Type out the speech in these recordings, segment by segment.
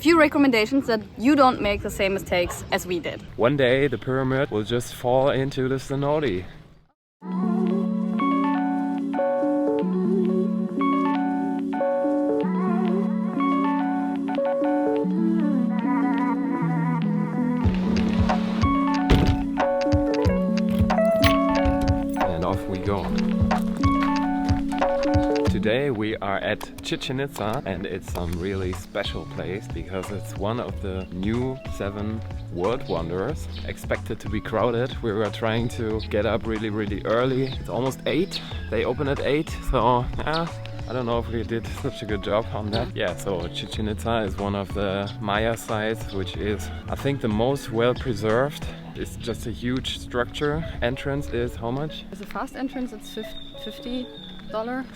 Few recommendations that you don't make the same mistakes as we did. One day the pyramid will just fall into the cenote. And off we go. Today we are at Chichen Itza, and it's some really special place because it's one of the new 7 world wonders. Expected to be crowded. We were trying to get up really early. It's almost 8. They open at 8, so yeah, I don't know if we did such a good job on that. Yeah, so Chichen Itza is one of the Maya sites, which is, I think, the most well preserved. It's just a huge structure. Entrance is how much? As a fast entrance, it's $50.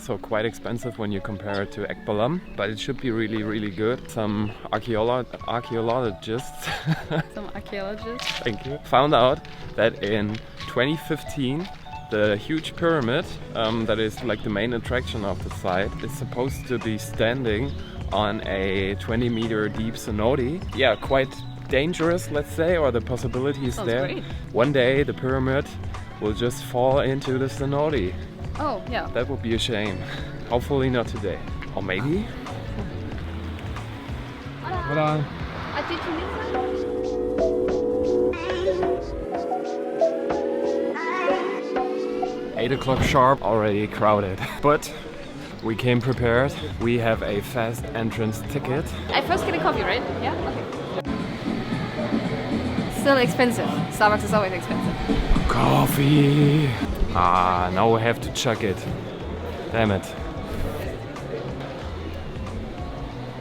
So quite expensive when you compare it to Ekbalam, but it should be really good. Some archaeologists thank you, found out that in 2015 the huge pyramid that is like the main attraction of the site is supposed to be standing on a 20-meter deep cenote. Yeah, quite dangerous, let's say, or the possibility is there. Great. One day the pyramid will just fall into the cenote. Oh, yeah. That would be a shame. Hopefully not today. Or maybe? Hola. 8 o'clock sharp, already crowded. But we came prepared. We have a fast entrance ticket. I first get a coffee, right? Yeah? Okay. Still expensive. Starbucks is always expensive. Coffee! Ah, now we have to chug it. Damn it.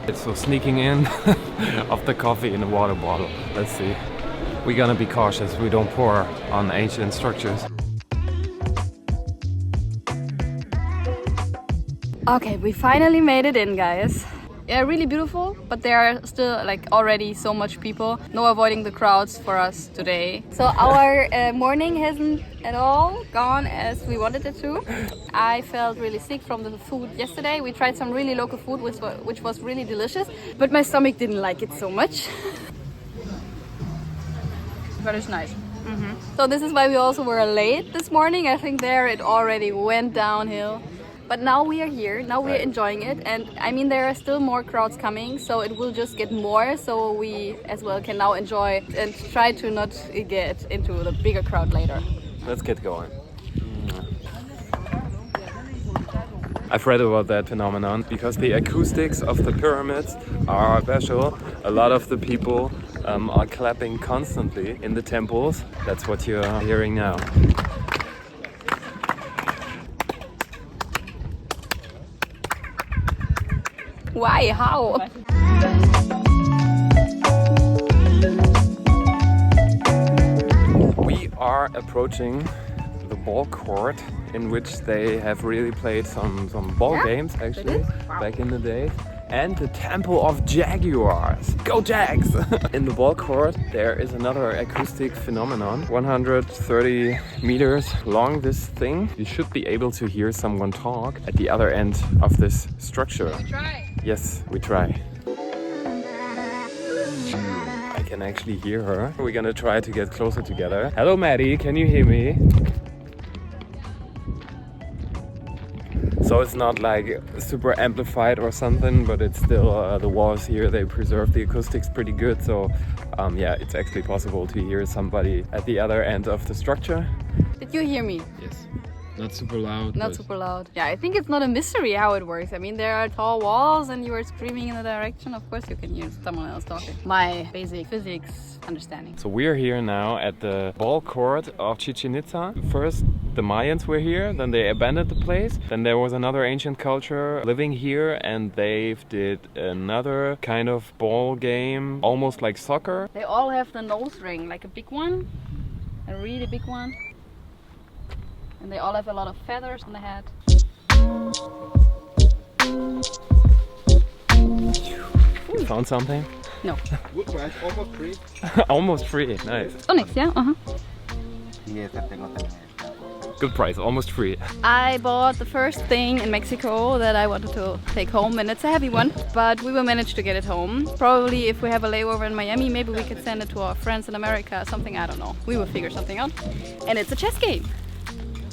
It's so sneaking in of the coffee in a water bottle. Let's see. We're gonna be cautious. We don't pour on ancient structures. Okay, we finally made it in, guys. Yeah, really beautiful, but there are still like already so much people. No avoiding the crowds for us today. So our morning hasn't at all gone as we wanted it to. I felt really sick from the food yesterday. We tried some really local food which was really delicious, but my stomach didn't like it so much. But it's nice. So this is why we also were late this morning. I think there it already went downhill. But now we are here, now we're enjoying it, and I mean there are still more crowds coming, so it will just get more, so we as well can now enjoy and try to not get into the bigger crowd later. Let's get going. I've read about that phenomenon because the acoustics of the pyramids are special. A lot of the people are clapping constantly in the temples. That's what you're hearing now. Why? How? We are approaching the ball court in which they have really played some ball games actually back in the day. And the Temple of Jaguars. Go Jags! In the ball court there is another acoustic phenomenon. 130 meters long, this thing. You should be able to hear someone talk at the other end of this structure. We try. Yes, we try. I can actually hear her. We're gonna try to get closer together. Hello Maddy, can you hear me? So it's not like super amplified or something, but it's still the walls here, they preserve the acoustics pretty good. So yeah, it's actually possible to hear somebody at the other end of the structure. Did you hear me? Yes. Not super loud. Not super loud. Yeah, I think it's not a mystery how it works. I mean, there are tall walls and you are screaming in a direction. Of course you can hear someone else talking. My basic physics understanding. So we're here now at the ball court of Chichen Itza. First, the Mayans were here, then they abandoned the place. Then there was another ancient culture living here and they did another kind of ball game, almost like soccer. They all have the nose ring, like a big one, a really big one. And they all have a lot of feathers on the head. You found something? No. Almost free. Almost free, nice. Onyx, yeah? Good price, almost free. I bought the first thing in Mexico that I wanted to take home, and it's a heavy one, but we will manage to get it home. Probably if we have a layover in Miami, maybe we could send it to our friends in America, something, I don't know. We will figure something out. And it's a chess game.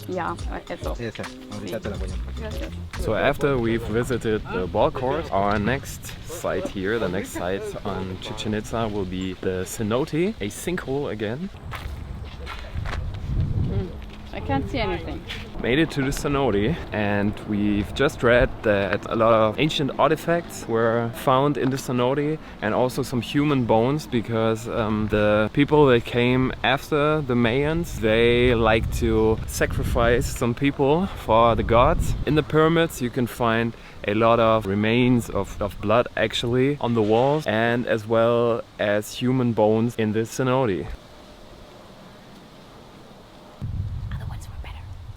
Yeah, eso. Gracias. So after we've visited the ball court, our next site here, the next site on Chichen Itza will be the Cenote, a sinkhole again. I can't see anything. Made it to the Cenote, and we've just read that a lot of ancient artifacts were found in the Cenote, and also some human bones, because the people that came after the Mayans, they like to sacrifice some people for the gods. In the pyramids you can find a lot of remains of blood actually on the walls, and as well as human bones in the Cenote.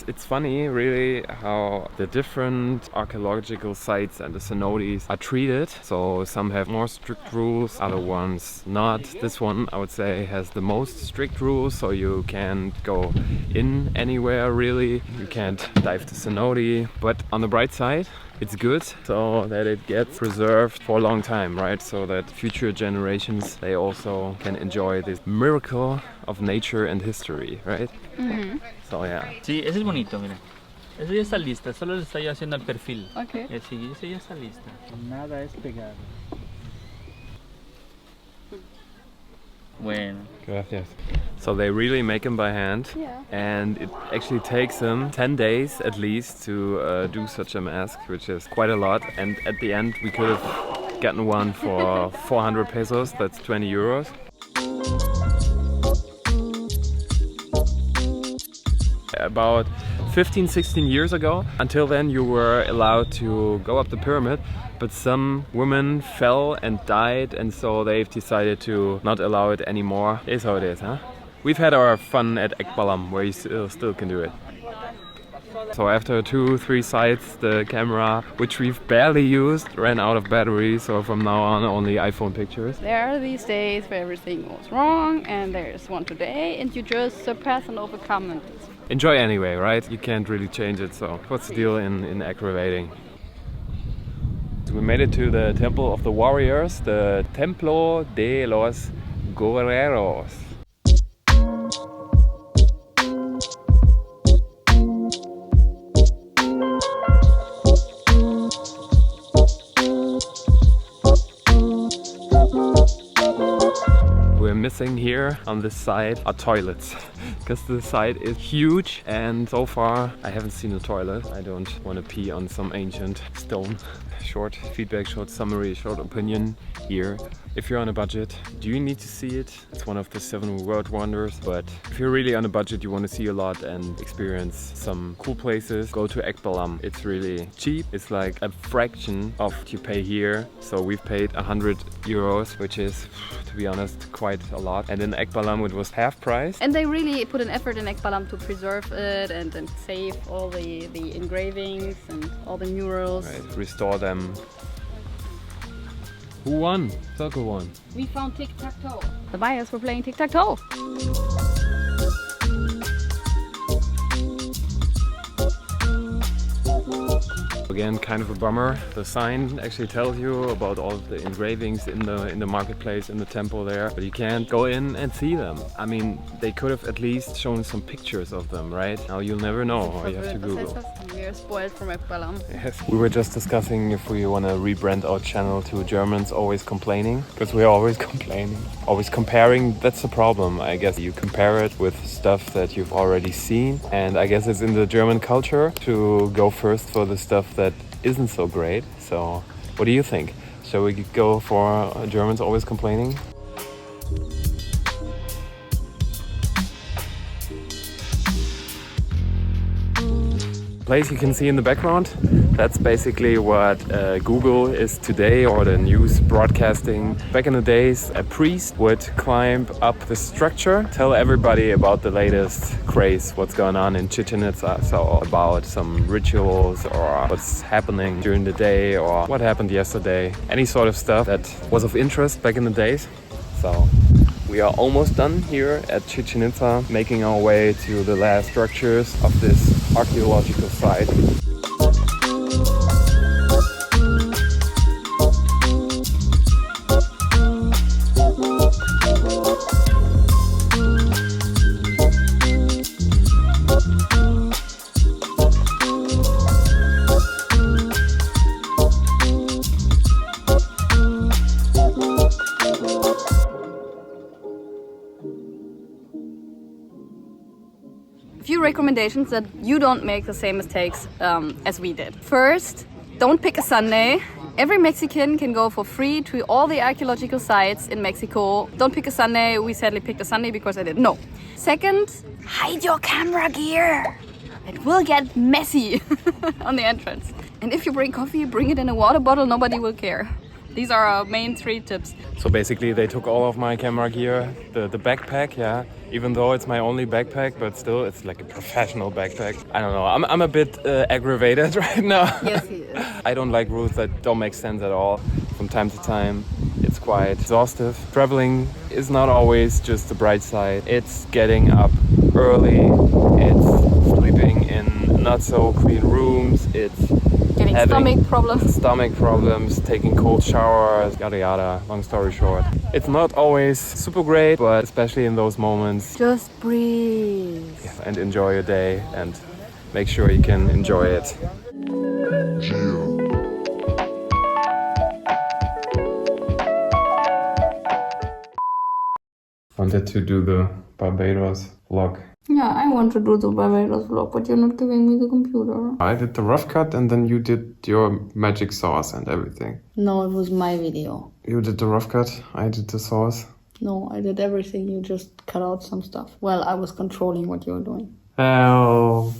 It's funny really how the different archaeological sites and the cenotes are treated. So some have more strict rules, other ones not. This one I would say has the most strict rules, so you can't go in anywhere really. You can't dive the cenote, but on the bright side it's good so that it gets preserved for a long time, right? So that future generations, they also can enjoy this miracle of nature and history, right? Mm-hmm. So yeah. Sí, ese es bonito, mira. Eso ya está lista, solo le estoy haciendo el perfil. Okay. Sí, ese ya está lista. Nada es pegado. Bueno. Gracias. So they really make them by hand, Yeah. and it actually takes them 10 days at least to do such a mask, which is quite a lot. And at the end we could have gotten one for 400 pesos, that's 20 euros. About 15-16 years ago, until then you were allowed to go up the pyramid, but some women fell and died, and so they've decided to not allow it anymore. Is how it is, huh? We've had our fun at Ekbalam, where you still can do it. So after 2-3 sites, the camera, which we've barely used, ran out of battery, so from now on only iPhone pictures. There are these days where everything goes wrong, and there's one today, and you just surpass and overcome it. Enjoy anyway, right? You can't really change it, so what's the deal in aggravating? We made it to the Temple of the Warriors, the Templo de los Guerreros. We're missing here on this side are toilets, because the site is huge, and so far I haven't seen a toilet. I don't want to pee on some ancient stone. Short feedback, short summary, short opinion here. If you're on a budget, do you need to see it? It's one of the 7 world wonders, but if you're really on a budget, you want to see a lot and experience some cool places, go to Ekbalam. It's really cheap. It's like a fraction of what you pay here. So we've paid 100 euros, which is, to be honest, quite a lot. And in Ekbalam it was half price. And they really put an effort in Ekbalam to preserve it and save all the engravings and all the murals. Right, restore them. Who won? Circle won. We found tic-tac-toe. The Mayas were playing tic-tac-toe. Again, kind of a bummer. The sign actually tells you about all of the engravings in the marketplace, in the temple there, but you can't go in and see them. I mean, they could have at least shown some pictures of them, right? Now you'll never know, or you have to Google. We are spoiled from Ekbalam. Yes. We were just discussing if we want to rebrand our channel to Germans Always Complaining, because we're always complaining, always comparing. That's the problem. I guess you compare it with stuff that you've already seen, and I guess it's in the German culture to go first for the stuff that isn't so great. So what do you think? Shall we go for Germans Always Complaining? Place you can see in the background, that's basically what Google is today, or the news broadcasting. Back in the days, a priest would climb up the structure, tell everybody about the latest craze, what's going on in Chichen Itza, so about some rituals or what's happening during the day or what happened yesterday, any sort of stuff that was of interest back in the days. So We are almost done here at Chichen Itza, making our way to the last structures of this archaeological site. Few recommendations that you don't make the same mistakes as we did. First, don't pick a Sunday. Every Mexican can go for free to all the archaeological sites in Mexico. Don't pick a Sunday. We sadly picked a Sunday because I didn't know. Second, hide your camera gear. It will get messy on the entrance. And if you bring coffee, bring it in a water bottle. Nobody will care. These are our main 3 tips. So basically they took all of my camera gear, the backpack, yeah. Even though it's my only backpack, but still it's like a professional backpack. I don't know, I'm a bit aggravated right now. Yes, he is. I don't like routes that don't make sense at all. From time to time, it's quite exhaustive. Traveling is not always just the bright side. It's getting up early, it's sleeping in not so clean rooms, it's Getting stomach problems, taking cold showers, yada yada, long story short. It's not always super great, but especially in those moments, just breathe. and enjoy your day and make sure you can enjoy it. Wanted to do the Barbados vlog. Yeah, I want to do the Guerreros vlog, but you're not giving me the computer. I did the rough cut and then you did your magic sauce and everything. No, it was my video. You did the rough cut, I did the sauce. No, I did everything. You just cut out some stuff. Well, I was controlling what you were doing. Help.